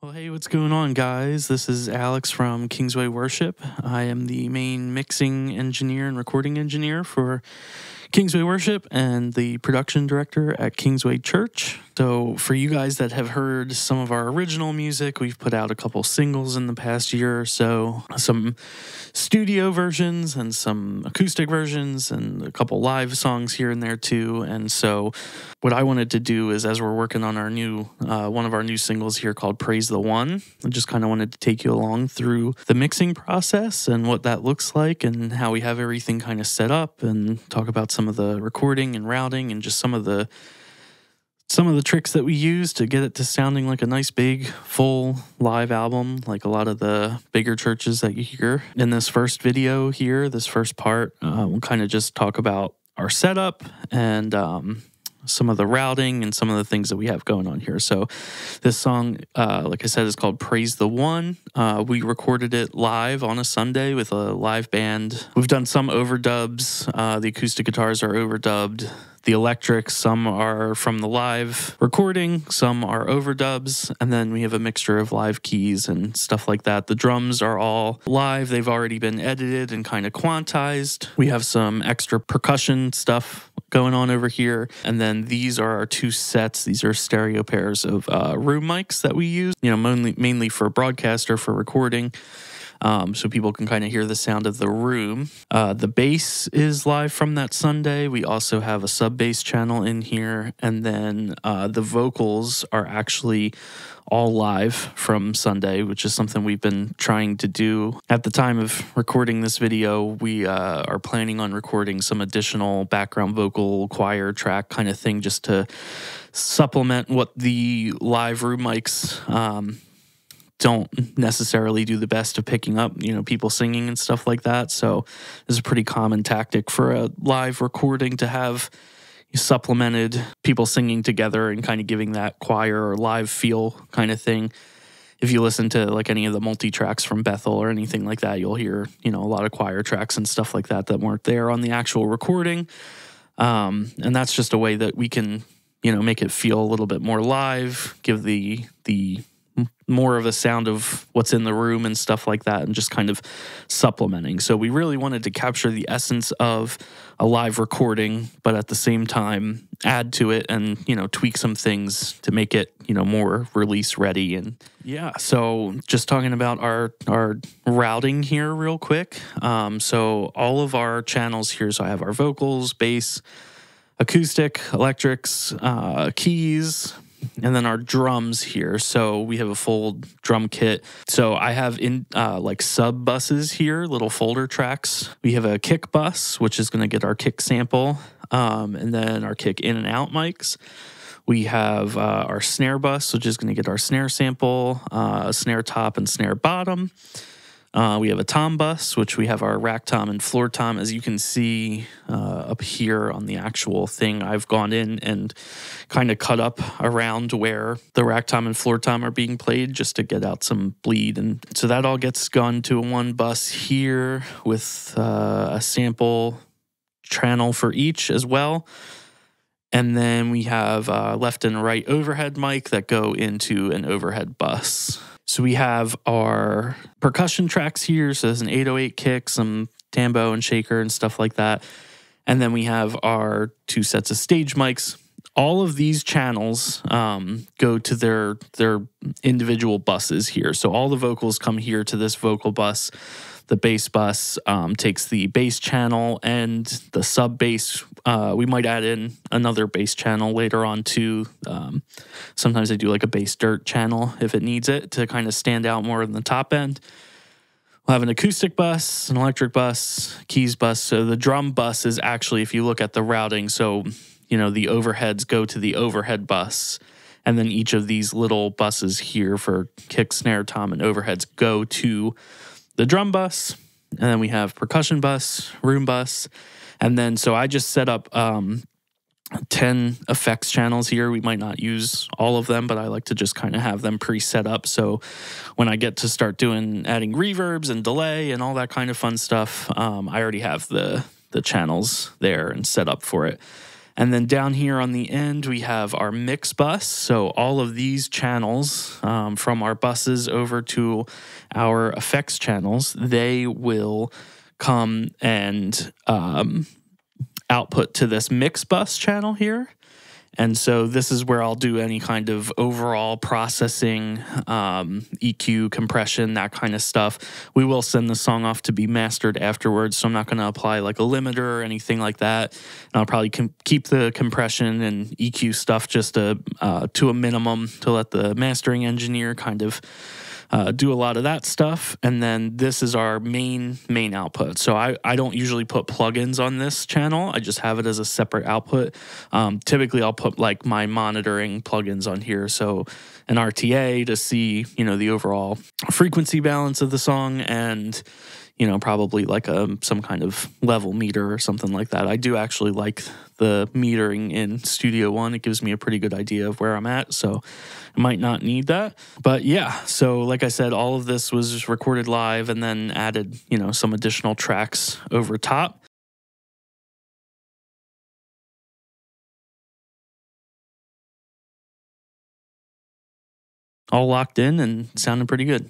Well, hey, what's going on, guys? This is Alex from Kingsway Worship. I am the main mixing engineer and recording engineer for Kingsway Worship and the production director at Kingsway Church. So for you guys that have heard some of our original music, we've put out a couple singles in the past year or so, some studio versions and some acoustic versions and a couple live songs here and there too. And so what I wanted to do is, as we're working on our new one of our new singles here called Praise the One, I just kind of wanted to take you along through the mixing process and what that looks like and how we have everything kind of set up, and talk about some of the recording and routing and just some of the tricks that we use to get it to sounding like a nice big full live album, like a lot of the bigger churches that you hear. In this first video here, this first part, we'll kind of just talk about our setup and some of the routing and some of the things that we have going on here. So this song, like I said, is called Praise the One. We recorded it live on a Sunday with a live band. We've done some overdubs. The acoustic guitars are overdubbed. The electrics, some are from the live recording, some are overdubs, and then we have a mixture of live keys and stuff like that. The drums are all live. They've already been edited and kind of quantized. We have some extra percussion stuff going on over here. And then these are our two sets. These are stereo pairs of room mics that we use, mainly for broadcast or for recording. So people can kind of hear the sound of the room. The bass is live from that Sunday. We also have a sub bass channel in here. And then the vocals are actually all live from Sunday, which is something we've been trying to do. At the time of recording this video, we are planning on recording some additional background vocal choir track kind of thing, just to supplement what the live room mics don't necessarily do the best of picking up, people singing and stuff like that. So this is a pretty common tactic for a live recording, to have supplemented people singing together and kind of giving that choir or live feel kind of thing. If you listen to like any of the multi-tracks from Bethel or anything like that, you'll hear, a lot of choir tracks and stuff like that weren't there on the actual recording. And that's just a way that we can, make it feel a little bit more live, give the more of a sound of what's in the room and stuff like that, and just kind of supplementing. So we really wanted to capture the essence of a live recording, but at the same time add to it and, tweak some things to make it, more release ready. And yeah, so just talking about our routing here real quick. So all of our channels here, so I have our vocals, bass, acoustic, electrics, keys, and then our drums here. So we have a full drum kit. So I have in sub buses here, little folder tracks. We have a kick bus, which is going to get our kick sample, and then our kick in and out mics. We have our snare bus, which is going to get our snare sample, snare top and snare bottom. We have a tom bus, which we have our rack tom and floor tom. As you can see up here on the actual thing, I've gone in and kind of cut up around where the rack tom and floor tom are being played, just to get out some bleed. And so that all gets gone to one bus here with a sample channel for each as well. And then we have left and right overhead mic that go into an overhead bus. So we have our percussion tracks here. So there's an 808 kick, some tambo and shaker and stuff like that. And then we have our two sets of stage mics. All of these channels go to their individual buses here. So all the vocals come here to this vocal bus. The bass bus takes the bass channel, and the sub bass, we might add in another bass channel later on too. Sometimes I do like a bass dirt channel if it needs it to kind of stand out more in the top end. We'll have an acoustic bus, an electric bus, keys bus. So the drum bus is actually, if you look at the routing, so the overheads go to the overhead bus, and then each of these little buses here for kick, snare, tom, and overheads go to the drum bus. And then we have percussion bus, room bus. And then, so I just set up 10 effects channels here. We might not use all of them, but I like to just kind of have them pre-set up. So when I get to start adding reverbs and delay and all that kind of fun stuff, I already have the channels there and set up for it. And then down here on the end, we have our mix bus. So all of these channels, from our buses over to our effects channels, they will come and output to this mix bus channel here. And so this is where I'll do any kind of overall processing, EQ, compression, that kind of stuff. We will send the song off to be mastered afterwards, so I'm not going to apply like a limiter or anything like that. And I'll probably keep the compression and EQ stuff just to a minimum to let the mastering engineer kind of do a lot of that stuff. And then this is our main output. So I don't usually put plugins on this channel. I just have it as a separate output. Typically I'll put like my monitoring plugins on here. So an RTA to see, the overall frequency balance of the song, and probably like some kind of level meter or something like that. I do actually like the metering in Studio One. It gives me a pretty good idea of where I'm at, so I might not need that. But yeah, so like I said, all of this was just recorded live and then added, some additional tracks over top. All locked in and sounding pretty good.